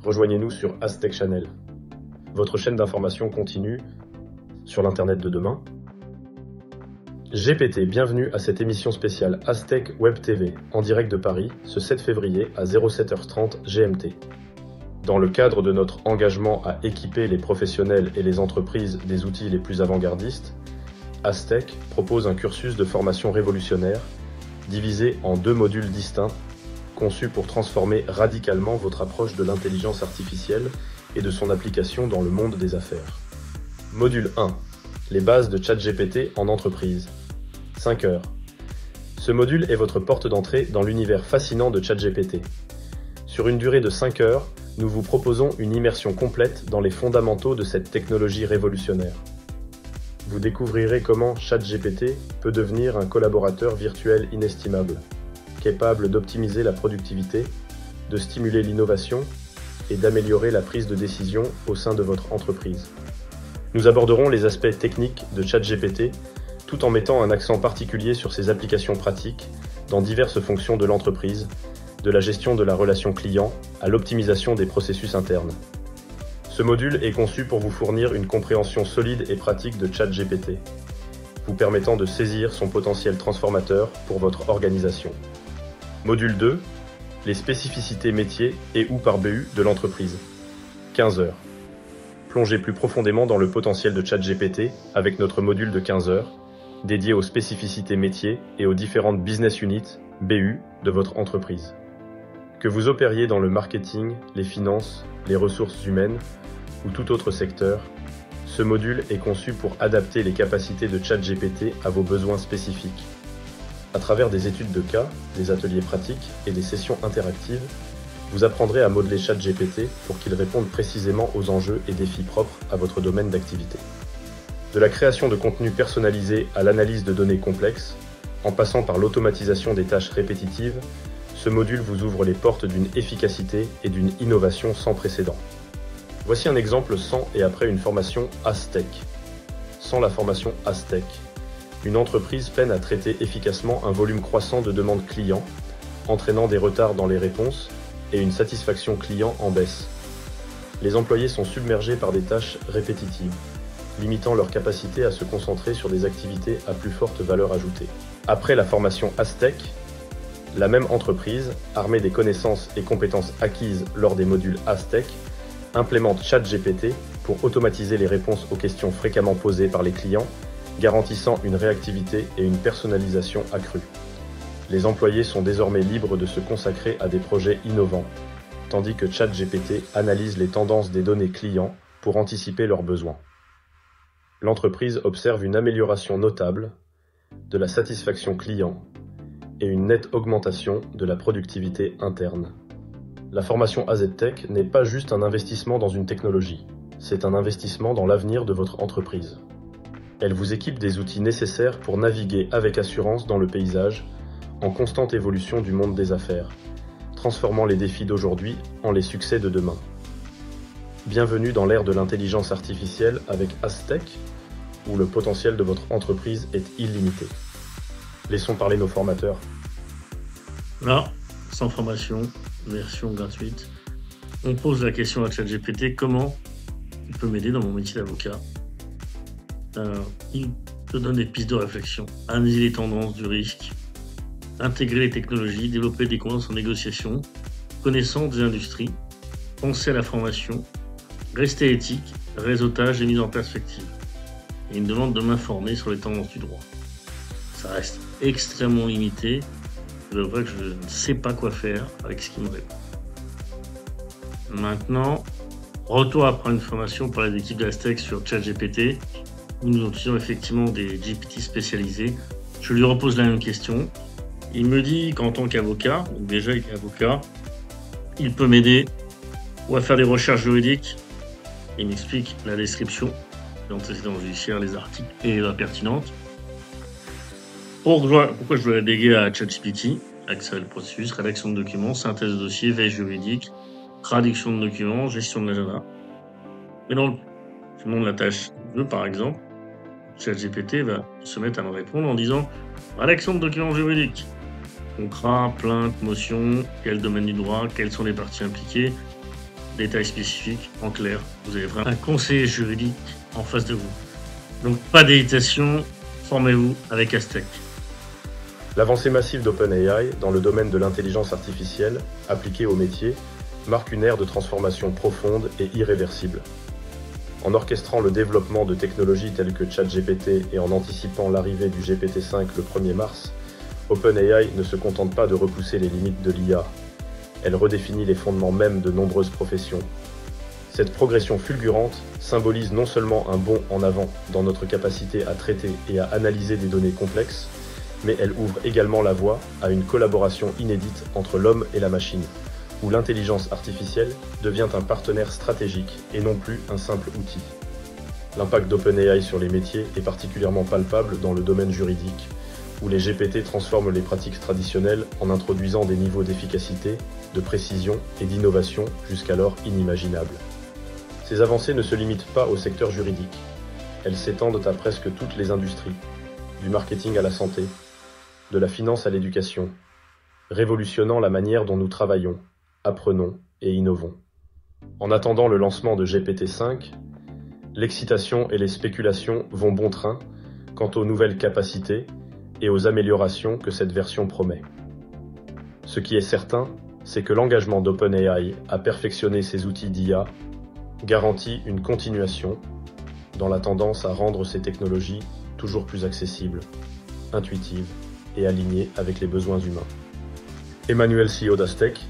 Rejoignez-nous sur Aztec Channel, votre chaîne d'information continue sur l'Internet de demain. GPT, bienvenue à cette émission spéciale Aztec Web TV, en direct de Paris, ce 7 février à 07h30 GMT. Dans le cadre de notre engagement à équiper les professionnels et les entreprises des outils les plus avant-gardistes, Aztec propose un cursus de formation révolutionnaire, divisé en 2 modules distincts, conçus pour transformer radicalement votre approche de l'intelligence artificielle et de son application dans le monde des affaires. Module 1. Les bases de ChatGPT en entreprise. 5 heures. Ce module est votre porte d'entrée dans l'univers fascinant de ChatGPT. Sur une durée de 5 heures, nous vous proposons une immersion complète dans les fondamentaux de cette technologie révolutionnaire. Vous découvrirez comment ChatGPT peut devenir un collaborateur virtuel inestimable, capable d'optimiser la productivité, de stimuler l'innovation et d'améliorer la prise de décision au sein de votre entreprise. Nous aborderons les aspects techniques de ChatGPT tout en mettant un accent particulier sur ses applications pratiques dans diverses fonctions de l'entreprise, de la gestion de la relation client à l'optimisation des processus internes. Ce module est conçu pour vous fournir une compréhension solide et pratique de ChatGPT, vous permettant de saisir son potentiel transformateur pour votre organisation. Module 2. Les spécificités métiers et ou par BU de l'entreprise. 15 heures. Plongez plus profondément dans le potentiel de ChatGPT avec notre module de 15 heures, dédié aux spécificités métiers et aux différentes business units, BU, de votre entreprise. Que vous opériez dans le marketing, les finances, les ressources humaines ou tout autre secteur, ce module est conçu pour adapter les capacités de ChatGPT à vos besoins spécifiques. À travers des études de cas, des ateliers pratiques et des sessions interactives, vous apprendrez à modeler ChatGPT pour qu'il réponde précisément aux enjeux et défis propres à votre domaine d'activité. De la création de contenu personnalisé à l'analyse de données complexes, en passant par l'automatisation des tâches répétitives, ce module vous ouvre les portes d'une efficacité et d'une innovation sans précédent. Voici un exemple sans et après une formation Aztec. Sans la formation Aztec, une entreprise peine à traiter efficacement un volume croissant de demandes clients, entraînant des retards dans les réponses et une satisfaction client en baisse. Les employés sont submergés par des tâches répétitives, limitant leur capacité à se concentrer sur des activités à plus forte valeur ajoutée. Après la formation Aztec, la même entreprise, armée des connaissances et compétences acquises lors des modules Aztec, implémente ChatGPT pour automatiser les réponses aux questions fréquemment posées par les clients, garantissant une réactivité et une personnalisation accrue. Les employés sont désormais libres de se consacrer à des projets innovants, tandis que ChatGPT analyse les tendances des données clients pour anticiper leurs besoins. L'entreprise observe une amélioration notable de la satisfaction client et une nette augmentation de la productivité interne. La formation AZTech n'est pas juste un investissement dans une technologie, c'est un investissement dans l'avenir de votre entreprise. Elle vous équipe des outils nécessaires pour naviguer avec assurance dans le paysage, en constante évolution du monde des affaires, transformant les défis d'aujourd'hui en les succès de demain. Bienvenue dans l'ère de l'intelligence artificielle avec Aztec, où le potentiel de votre entreprise est illimité. Laissons parler nos formateurs. Là, sans formation, version gratuite, on pose la question à ChatGPT, comment il peut m'aider dans mon métier d'avocat. Il te donne des pistes de réflexion, analyser les tendances du risque, intégrer les technologies, développer des compétences en négociation, connaissance des industries, penser à la formation, rester éthique, réseautage et mise en perspective. Et une demande de m'informer sur les tendances du droit. Ça reste extrêmement limité. Je dois avouer que je ne sais pas quoi faire avec ce qu'il me répond. Maintenant, retour après une formation par les équipes d'Aztec sur ChatGPT, où nous utilisons effectivement des GPT spécialisés. Je lui repose la même question. Il me dit qu'en tant qu'avocat, donc déjà il est avocat, il peut m'aider ou à faire des recherches juridiques. Il m'explique la description, l'antécédent judiciaire, les articles et les lois pertinentes. Pourquoi je dois la déléguer à ChatGPT? Accès au processus, rédaction de documents, synthèse de dossiers, veille juridique, traduction de documents, gestion de l'agenda. Mais donc, je demande la tâche 2 par exemple. ChatGPT va se mettre à me répondre en disant rédaction de documents juridiques, contrat, plainte, motion, quel domaine du droit, quelles sont les parties impliquées, détails spécifiques. En clair, vous avez vraiment un conseiller juridique en face de vous. Donc pas d'hésitation, formez-vous avec Aztec. L'avancée massive d'OpenAI dans le domaine de l'intelligence artificielle, appliquée au métier, marque une ère de transformation profonde et irréversible. En orchestrant le développement de technologies telles que ChatGPT et en anticipant l'arrivée du GPT-5 le 1er mars, OpenAI ne se contente pas de repousser les limites de l'IA. Elle redéfinit les fondements mêmes de nombreuses professions. Cette progression fulgurante symbolise non seulement un bond en avant dans notre capacité à traiter et à analyser des données complexes, mais elle ouvre également la voie à une collaboration inédite entre l'homme et la machine, où l'intelligence artificielle devient un partenaire stratégique et non plus un simple outil. L'impact d'OpenAI sur les métiers est particulièrement palpable dans le domaine juridique, où les GPT transforment les pratiques traditionnelles en introduisant des niveaux d'efficacité, de précision et d'innovation jusqu'alors inimaginables. Ces avancées ne se limitent pas au secteur juridique. Elles s'étendent à presque toutes les industries, du marketing à la santé, de la finance à l'éducation, révolutionnant la manière dont nous travaillons, apprenons et innovons. En attendant le lancement de GPT-5, l'excitation et les spéculations vont bon train quant aux nouvelles capacités et aux améliorations que cette version promet. Ce qui est certain, c'est que l'engagement d'OpenAI à perfectionner ses outils d'IA garantit une continuation dans la tendance à rendre ces technologies toujours plus accessibles, intuitives et alignées avec les besoins humains. Emmanuel, CEO d'Aztec,